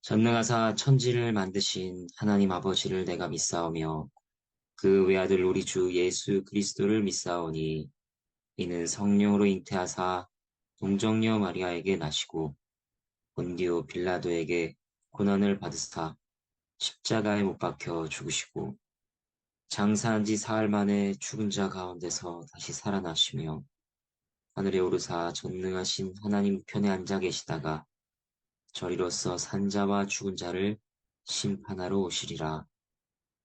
전능하사 천지를 만드신 하나님 아버지를 내가 믿사오며 그 외아들 우리 주 예수 그리스도를 믿사오니 이는 성령으로 잉태하사 동정녀 마리아에게 나시고 본디오 빌라도에게 고난을 받으사 십자가에 못 박혀 죽으시고 장사한 지 사흘 만에 죽은 자 가운데서 다시 살아나시며 하늘에 오르사 전능하신 하나님 우편에 앉아 계시다가 저리로서 산 자와 죽은 자를 심판하러 오시리라.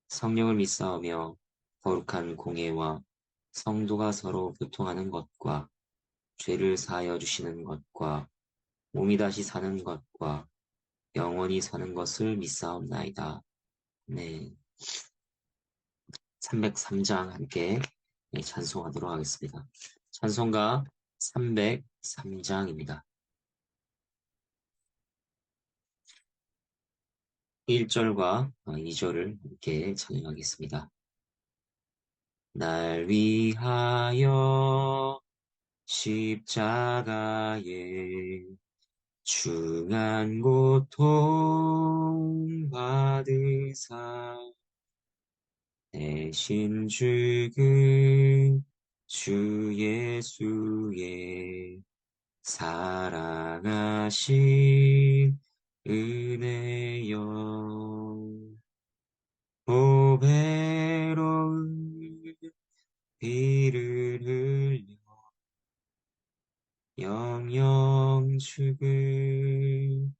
성령을 믿사오며 거룩한 공예와 성도가 서로 교통하는 것과 죄를 사하여 주시는 것과 몸이 다시 사는 것과 영원히 사는 것을 믿사옵나이다. 네, 303장 함께 찬송하도록 하겠습니다. 찬송가 303장입니다. 1절과 2절을 함께 찬양하겠습니다. 날 위하여 십자가에 중한 고통 받으사 대신 죽은 주 예수의 사랑하신 은혜여 보배로운 피를 흘려 영영 죽은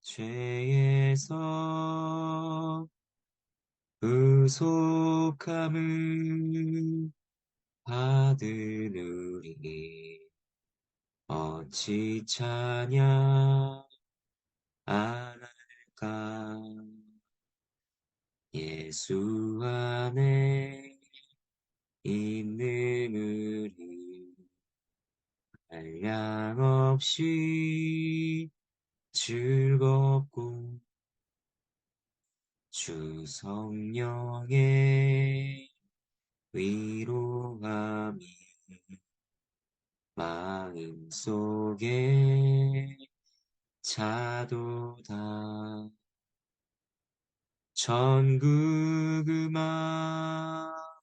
죄에서 구속함을 받으느니 어찌 찬양 안 할까 예수 안에 있는 우리 한량없이 즐겁고 주 성령의 위로함이 마음속에 차도다 전국 음악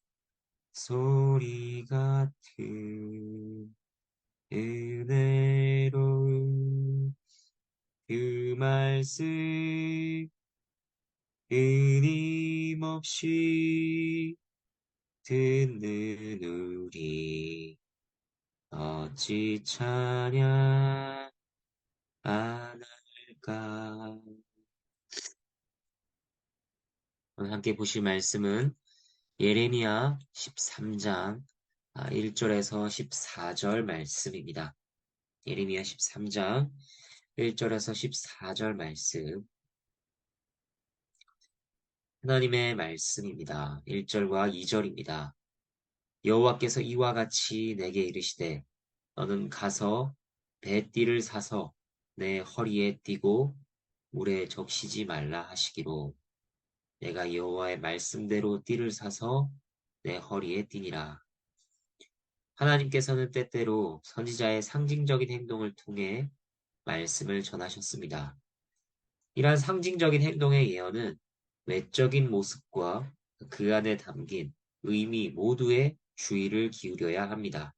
소리 같은 은혜로운 그 말씀 끊임없이 듣는 우리 어찌 찬양 안 할까. 오늘 함께 보실 말씀은 예레미야 13장 1절에서 14절 말씀입니다. 예레미야 13장 1절에서 14절 말씀 하나님의 말씀입니다. 1절과 2절입니다. 여호와께서 이와 같이 내게 이르시되 너는 가서 배띠를 사서 내 허리에 띠고 물에 적시지 말라 하시기로 내가 여호와의 말씀대로 띠를 사서 내 허리에 띠니라. 하나님께서는 때때로 선지자의 상징적인 행동을 통해 말씀을 전하셨습니다. 이러한 상징적인 행동의 예언은 외적인 모습과 그 안에 담긴 의미 모두에 주의를 기울여야 합니다.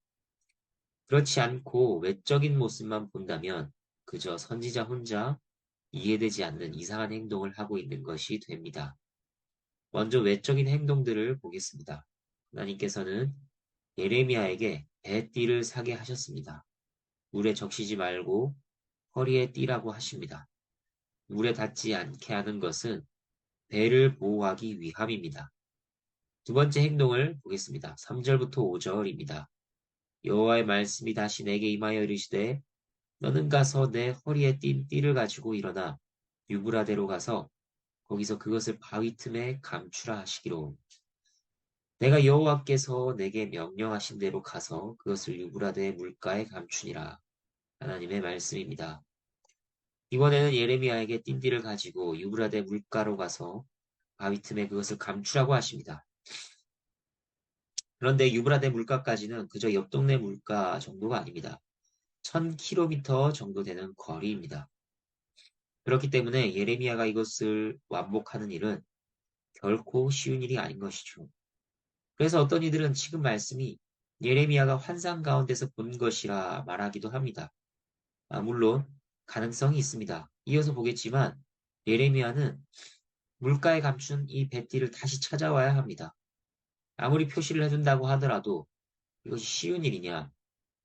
그렇지 않고 외적인 모습만 본다면 그저 선지자 혼자 이해되지 않는 이상한 행동을 하고 있는 것이 됩니다. 먼저 외적인 행동들을 보겠습니다. 하나님께서는 예레미야에게 배띠를 사게 하셨습니다. 물에 적시지 말고 허리에 띠라고 하십니다. 물에 닿지 않게 하는 것은 배를 보호하기 위함입니다. 두 번째 행동을 보겠습니다. 3절부터 5절입니다. 여호와의 말씀이 다시 내게 임하여 이르시되 너는 가서 내 허리에 띈 띠를 가지고 일어나 유브라데로 가서 거기서 그것을 바위 틈에 감추라 하시기로 내가 여호와께서 내게 명령하신 대로 가서 그것을 유브라데 물가에 감추니라. 하나님의 말씀입니다. 이번에는 예레미야에게 띈 띠를 가지고 유브라데 물가로 가서 바위 틈에 그것을 감추라고 하십니다. 그런데 유브라데 물가까지는 그저 옆 동네 물가 정도가 아닙니다. 1000km 정도 되는 거리입니다. 그렇기 때문에 예레미야가 이것을 완복하는 일은 결코 쉬운 일이 아닌 것이죠. 그래서 어떤 이들은 지금 말씀이 예레미야가 환상 가운데서 본 것이라 말하기도 합니다. 물론 가능성이 있습니다. 이어서 보겠지만 예레미야는 물가에 감춘 이 뱃띠를 다시 찾아와야 합니다. 아무리 표시를 해둔다고 하더라도 이것이 쉬운 일이냐,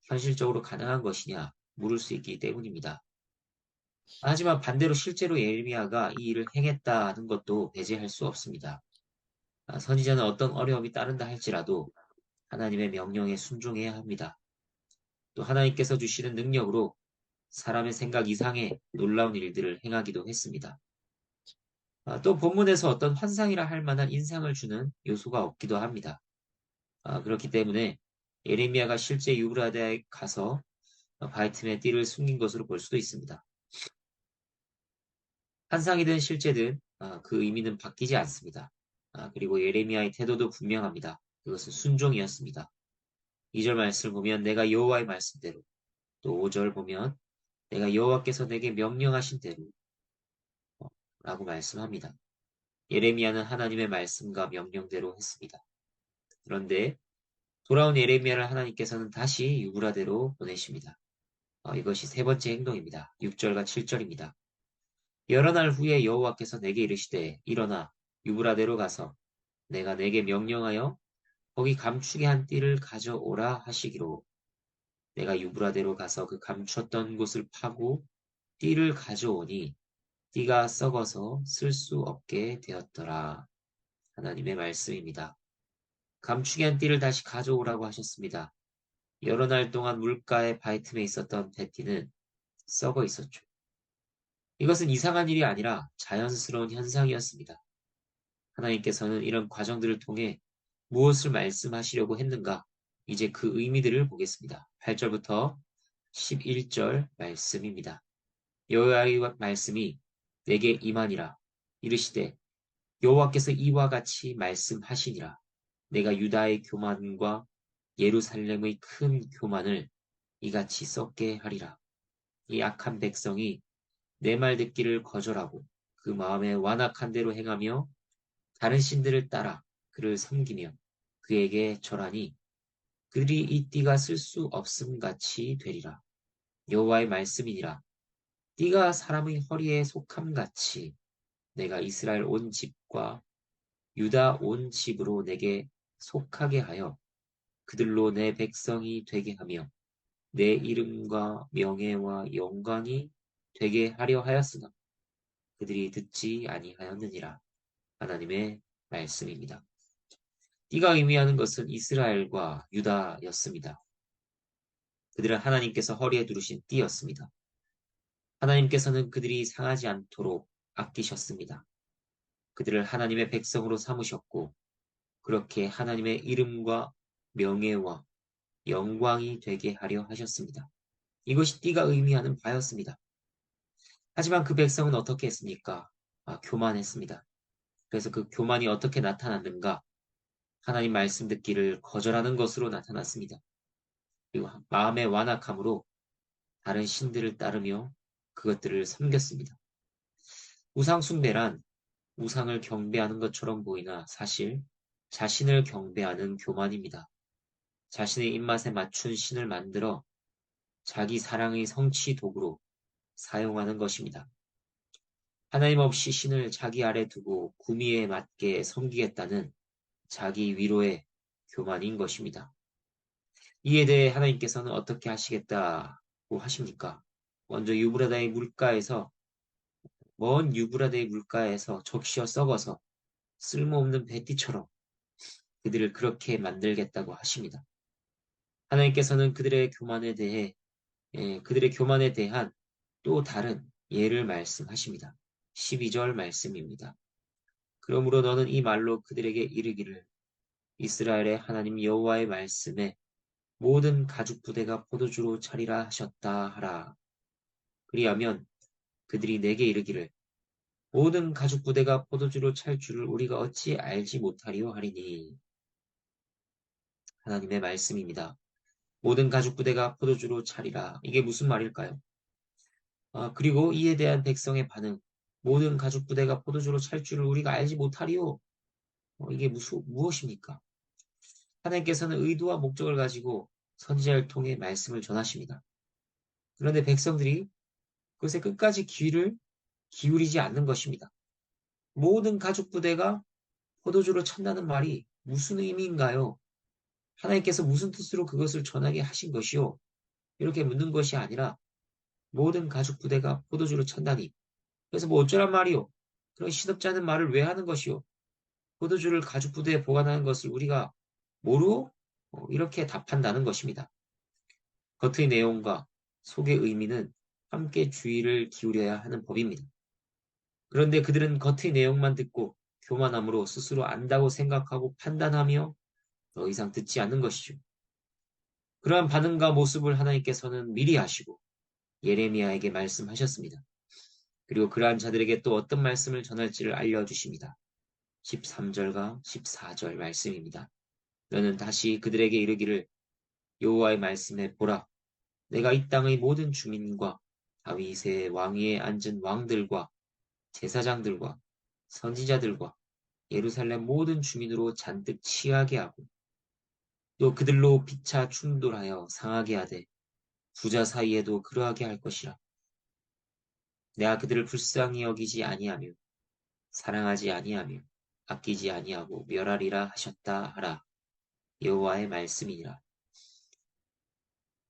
현실적으로 가능한 것이냐 물을 수 있기 때문입니다. 하지만 반대로 실제로 예레미야가 이 일을 행했다는 것도 배제할 수 없습니다. 선지자는 어떤 어려움이 따른다 할지라도 하나님의 명령에 순종해야 합니다. 또 하나님께서 주시는 능력으로 사람의 생각 이상의 놀라운 일들을 행하기도 했습니다. 또 본문에서 어떤 환상이라 할 만한 인상을 주는 요소가 없기도 합니다. 그렇기 때문에 예레미야가 실제 유브라데에 가서 바이틈의 띠를 숨긴 것으로 볼 수도 있습니다. 환상이든 실제든 그 의미는 바뀌지 않습니다. 그리고 예레미야의 태도도 분명합니다. 그것은 순종이었습니다. 2절 말씀을 보면 내가 여호와의 말씀대로, 또 5절 보면 내가 여호와께서 내게 명령하신 대로 라고 말씀합니다. 예레미야는 하나님의 말씀과 명령대로 했습니다. 그런데 돌아온 예레미야를 하나님께서는 다시 유브라데로 보내십니다. 이것이 세 번째 행동입니다. 6절과 7절입니다. 여러 날 후에 여호와께서 내게 이르시되 일어나 유브라데로 가서 내가 내게 명령하여 거기 감추게 한 띠를 가져오라 하시기로 내가 유브라데로 가서 그 감추었던 곳을 파고 띠를 가져오니 띠가 썩어서 쓸 수 없게 되었더라. 하나님의 말씀입니다. 감추게 한 띠를 다시 가져오라고 하셨습니다. 여러 날 동안 물가의 바위틈에 있었던 배띠는 썩어 있었죠. 이것은 이상한 일이 아니라 자연스러운 현상이었습니다. 하나님께서는 이런 과정들을 통해 무엇을 말씀하시려고 했는가? 이제 그 의미들을 보겠습니다. 8절부터 11절 말씀입니다. 여호와의 말씀이 내게 임하니라. 이르시되 여호와께서 이와 같이 말씀하시니라. 내가 유다의 교만과 예루살렘의 큰 교만을 이같이 썩게 하리라. 이 악한 백성이 내 말 듣기를 거절하고 그 마음에 완악한 대로 행하며 다른 신들을 따라 그를 섬기며 그에게 절하니 그들이 이 띠가 쓸 수 없음 같이 되리라. 여호와의 말씀이니라. 띠가 사람의 허리에 속함 같이 내가 이스라엘 온 집과 유다 온 집으로 내게 속하게 하여 그들로 내 백성이 되게 하며 내 이름과 명예와 영광이 되게 하려 하였으나 그들이 듣지 아니하였느니라. 하나님의 말씀입니다. 띠가 의미하는 것은 이스라엘과 유다였습니다. 그들은 하나님께서 허리에 두르신 띠였습니다. 하나님께서는 그들이 상하지 않도록 아끼셨습니다. 그들을 하나님의 백성으로 삼으셨고 그렇게 하나님의 이름과 명예와 영광이 되게 하려 하셨습니다. 이것이 띠가 의미하는 바였습니다. 하지만 그 백성은 어떻게 했습니까? 교만했습니다. 그래서 그 교만이 어떻게 나타났는가? 하나님 말씀 듣기를 거절하는 것으로 나타났습니다. 그리고 마음의 완악함으로 다른 신들을 따르며 그것들을 섬겼습니다. 우상 숭배란 우상을 경배하는 것처럼 보이나 사실 자신을 경배하는 교만입니다. 자신의 입맛에 맞춘 신을 만들어 자기 사랑의 성취 도구로 사용하는 것입니다. 하나님 없이 신을 자기 아래 두고 구미에 맞게 섬기겠다는 자기 위로의 교만인 것입니다. 이에 대해 하나님께서는 어떻게 하시겠다고 하십니까? 먼저 유브라다의 물가에서 먼 유브라데의 물가에서 적시어 썩어서 쓸모없는 배띠처럼 그들을 그렇게 만들겠다고 하십니다. 하나님께서는 그들의 교만에 대한 또 다른 예를 말씀하십니다. 12절 말씀입니다. 그러므로 너는 이 말로 그들에게 이르기를 이스라엘의 하나님 여호와의 말씀에 모든 가죽 부대가 포도주로 차리라 하셨다 하라. 그리하면 그들이 내게 이르기를 모든 가죽 부대가 포도주로 찰 줄을 우리가 어찌 알지 못하리요 하리니. 하나님의 말씀입니다. 모든 가죽 부대가 포도주로 차리라. 이게 무슨 말일까요? 그리고 이에 대한 백성의 반응. 모든 가축 부대가 포도주로 찰 줄을 우리가 알지 못하리요. 이게 무엇입니까? 하나님께서는 의도와 목적을 가지고 선지자를 통해 말씀을 전하십니다. 그런데 백성들이 그것에 끝까지 귀를 기울이지 않는 것입니다. 모든 가축 부대가 포도주로 찬다는 말이 무슨 의미인가요? 하나님께서 무슨 뜻으로 그것을 전하게 하신 것이요? 이렇게 묻는 것이 아니라 모든 가축 부대가 포도주로 찬다니. 그래서 뭐 어쩌란 말이요? 그런 시덥지 않은 말을 왜 하는 것이요? 포도주를 가죽 부대에 보관하는 것을 우리가 모르고 이렇게 답한다는 것입니다. 겉의 내용과 속의 의미는 함께 주의를 기울여야 하는 법입니다. 그런데 그들은 겉의 내용만 듣고 교만함으로 스스로 안다고 생각하고 판단하며 더 이상 듣지 않는 것이죠. 그러한 반응과 모습을 하나님께서는 미리 아시고 예레미야에게 말씀하셨습니다. 그리고 그러한 자들에게 또 어떤 말씀을 전할지를 알려주십니다. 13절과 14절 말씀입니다. 너는 다시 그들에게 이르기를 여호와의 말씀에 보라. 내가 이 땅의 모든 주민과 다윗의 왕위에 앉은 왕들과 제사장들과 선지자들과 예루살렘 모든 주민으로 잔뜩 취하게 하고 또 그들로 피차 충돌하여 상하게 하되 부자 사이에도 그러하게 할 것이라. 내가 그들을 불쌍히 여기지 아니하며 사랑하지 아니하며 아끼지 아니하고 멸하리라 하셨다 하라. 여호와의 말씀이니라.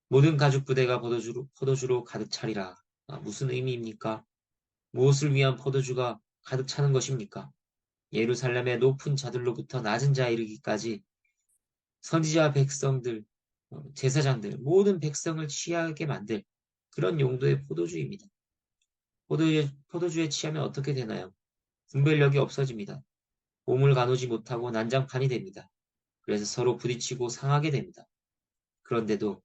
모든 가죽 부대가 포도주로 가득 차리라. 무슨 의미입니까? 무엇을 위한 포도주가 가득 차는 것입니까? 예루살렘의 높은 자들로부터 낮은 자에 이르기까지 선지자 백성들, 제사장들, 모든 백성을 취하게 만들 그런 용도의 포도주입니다. 포도주에 취하면 어떻게 되나요? 분별력이 없어집니다. 몸을 가누지 못하고 난장판이 됩니다. 그래서 서로 부딪히고 상하게 됩니다. 그런데도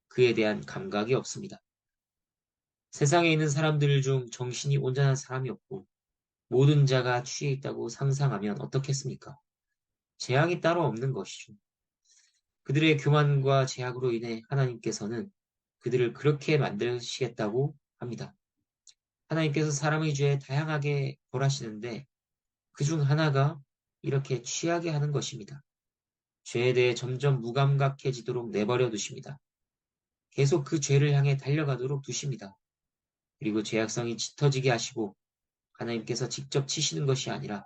그에 대한 감각이 없습니다. 세상에 있는 사람들 중 정신이 온전한 사람이 없고 모든 자가 취해 있다고 상상하면 어떻겠습니까? 재앙이 따로 없는 것이죠. 그들의 교만과 제약으로 인해 하나님께서는 그들을 그렇게 만드시겠다고 합니다. 하나님께서 사람의 죄에 다양하게 벌하시는데 그 중 하나가 이렇게 취하게 하는 것입니다. 죄에 대해 점점 무감각해지도록 내버려 두십니다. 계속 그 죄를 향해 달려가도록 두십니다. 그리고 죄악성이 짙어지게 하시고 하나님께서 직접 치시는 것이 아니라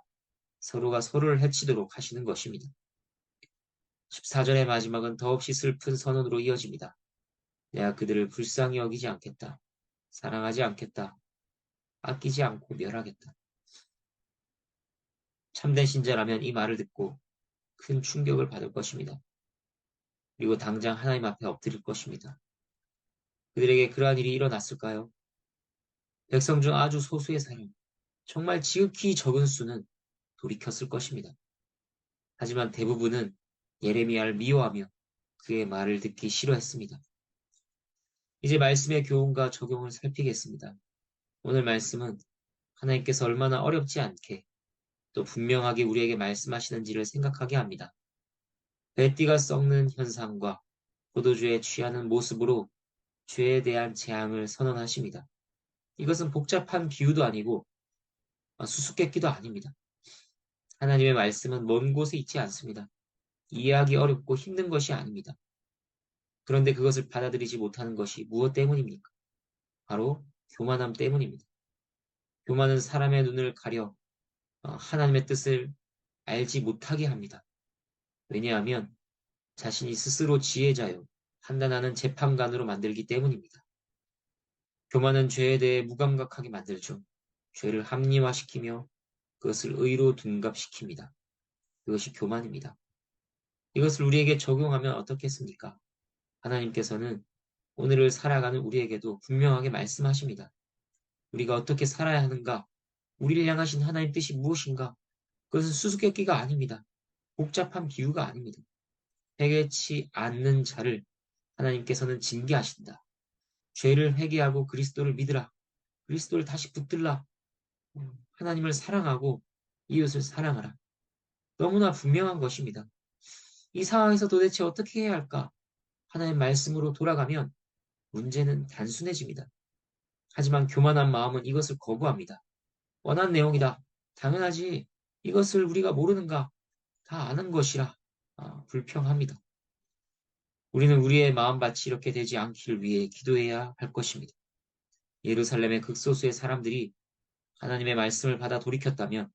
서로가 서로를 해치도록 하시는 것입니다. 14절의 마지막은 더없이 슬픈 선언으로 이어집니다. 내가 그들을 불쌍히 여기지 않겠다. 사랑하지 않겠다. 아끼지 않고 멸하겠다. 참된 신자라면 이 말을 듣고 큰 충격을 받을 것입니다. 그리고 당장 하나님 앞에 엎드릴 것입니다. 그들에게 그러한 일이 일어났을까요? 백성 중 아주 소수의 사람, 정말 지극히 적은 수는 돌이켰을 것입니다. 하지만 대부분은 예레미야를 미워하며 그의 말을 듣기 싫어했습니다. 이제 말씀의 교훈과 적용을 살피겠습니다. 오늘 말씀은 하나님께서 얼마나 어렵지 않게 또 분명하게 우리에게 말씀하시는지를 생각하게 합니다. 배띠가 썩는 현상과 포도주에 취하는 모습으로 죄에 대한 재앙을 선언하십니다. 이것은 복잡한 비유도 아니고 수수께끼도 아닙니다. 하나님의 말씀은 먼 곳에 있지 않습니다. 이해하기 어렵고 힘든 것이 아닙니다. 그런데 그것을 받아들이지 못하는 것이 무엇 때문입니까? 바로 교만함 때문입니다. 교만은 사람의 눈을 가려 하나님의 뜻을 알지 못하게 합니다. 왜냐하면 자신이 스스로 지혜자요, 판단하는 재판관으로 만들기 때문입니다. 교만은 죄에 대해 무감각하게 만들죠. 죄를 합리화시키며 그것을 의로 둔갑시킵니다. 그것이 교만입니다. 이것을 우리에게 적용하면 어떻겠습니까? 하나님께서는 오늘을 살아가는 우리에게도 분명하게 말씀하십니다. 우리가 어떻게 살아야 하는가? 우리를 향하신 하나님 뜻이 무엇인가? 그것은 수수께끼가 아닙니다. 복잡한 비유가 아닙니다. 회개치 않는 자를 하나님께서는 징계하신다. 죄를 회개하고 그리스도를 믿으라. 그리스도를 다시 붙들라. 하나님을 사랑하고 이웃을 사랑하라. 너무나 분명한 것입니다. 이 상황에서 도대체 어떻게 해야 할까? 하나님 말씀으로 돌아가면 문제는 단순해집니다. 하지만 교만한 마음은 이것을 거부합니다. 뻔한 내용이다. 당연하지. 이것을 우리가 모르는가? 다 아는 것이라. 불평합니다. 우리는 우리의 마음밭이 이렇게 되지 않기를 위해 기도해야 할 것입니다. 예루살렘의 극소수의 사람들이 하나님의 말씀을 받아 돌이켰다면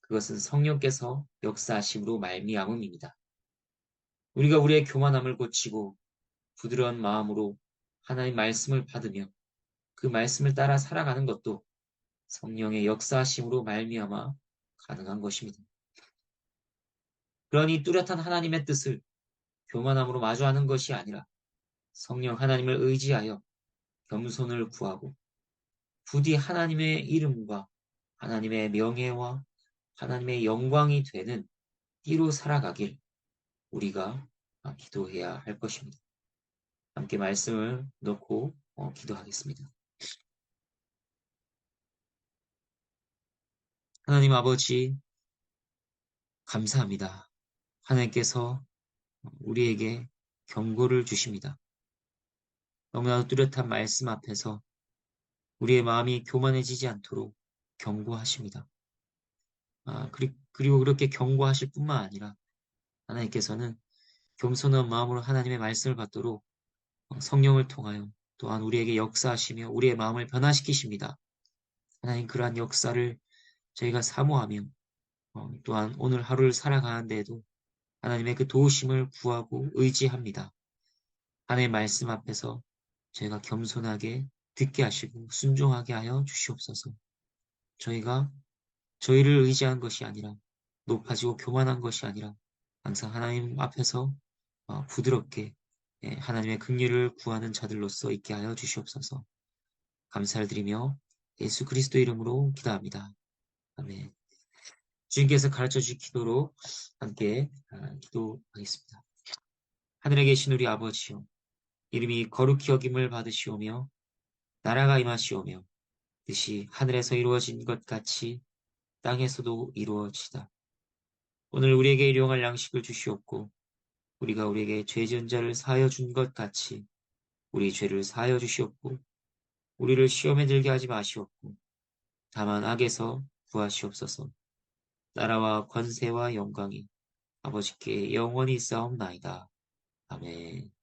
그것은 성령께서 역사하심으로 말미암음입니다. 우리가 우리의 교만함을 고치고 부드러운 마음으로 하나님 말씀을 받으며 그 말씀을 따라 살아가는 것도 성령의 역사하심으로 말미암아 가능한 것입니다. 그러니 뚜렷한 하나님의 뜻을 교만함으로 마주하는 것이 아니라 성령 하나님을 의지하여 겸손을 구하고 부디 하나님의 이름과 하나님의 명예와 하나님의 영광이 되는 띠로 살아가길 우리가 기도해야 할 것입니다. 함께 말씀을 놓고 기도하겠습니다. 하나님 아버지, 감사합니다. 하나님께서 우리에게 경고를 주십니다. 너무나도 뚜렷한 말씀 앞에서 우리의 마음이 교만해지지 않도록 경고하십니다. 그리고 그렇게 경고하실 뿐만 아니라 하나님께서는 겸손한 마음으로 하나님의 말씀을 받도록 성령을 통하여 또한 우리에게 역사하시며 우리의 마음을 변화시키십니다. 하나님 그러한 역사를 저희가 사모하며 또한 오늘 하루를 살아가는 데에도 하나님의 그 도우심을 구하고 의지합니다. 하나님의 말씀 앞에서 저희가 겸손하게 듣게 하시고 순종하게 하여 주시옵소서. 저희가 저희를 의지한 것이 아니라 높아지고 교만한 것이 아니라 항상 하나님 앞에서 부드럽게 하나님의 긍휼을 구하는 자들로서 있게 하여 주시옵소서. 감사를 드리며 예수 그리스도 이름으로 기도합니다. 아멘. 주님께서 가르쳐 주신 기도로 함께 기도하겠습니다. 하늘에 계신 우리 아버지요, 이름이 거룩히 여김을 받으시오며 나라가 임하시오며 뜻이 하늘에서 이루어진 것 같이 땅에서도 이루어지다. 오늘 우리에게 일용할 양식을 주시옵고 우리가 우리에게 죄 지은 자를 사하여 준 것 같이 우리 죄를 사하여 주시옵고 우리를 시험에 들게 하지 마시옵고 다만 악에서 구하시옵소서. 나라와 권세와 영광이 아버지께 영원히 있사옵나이다. 아멘.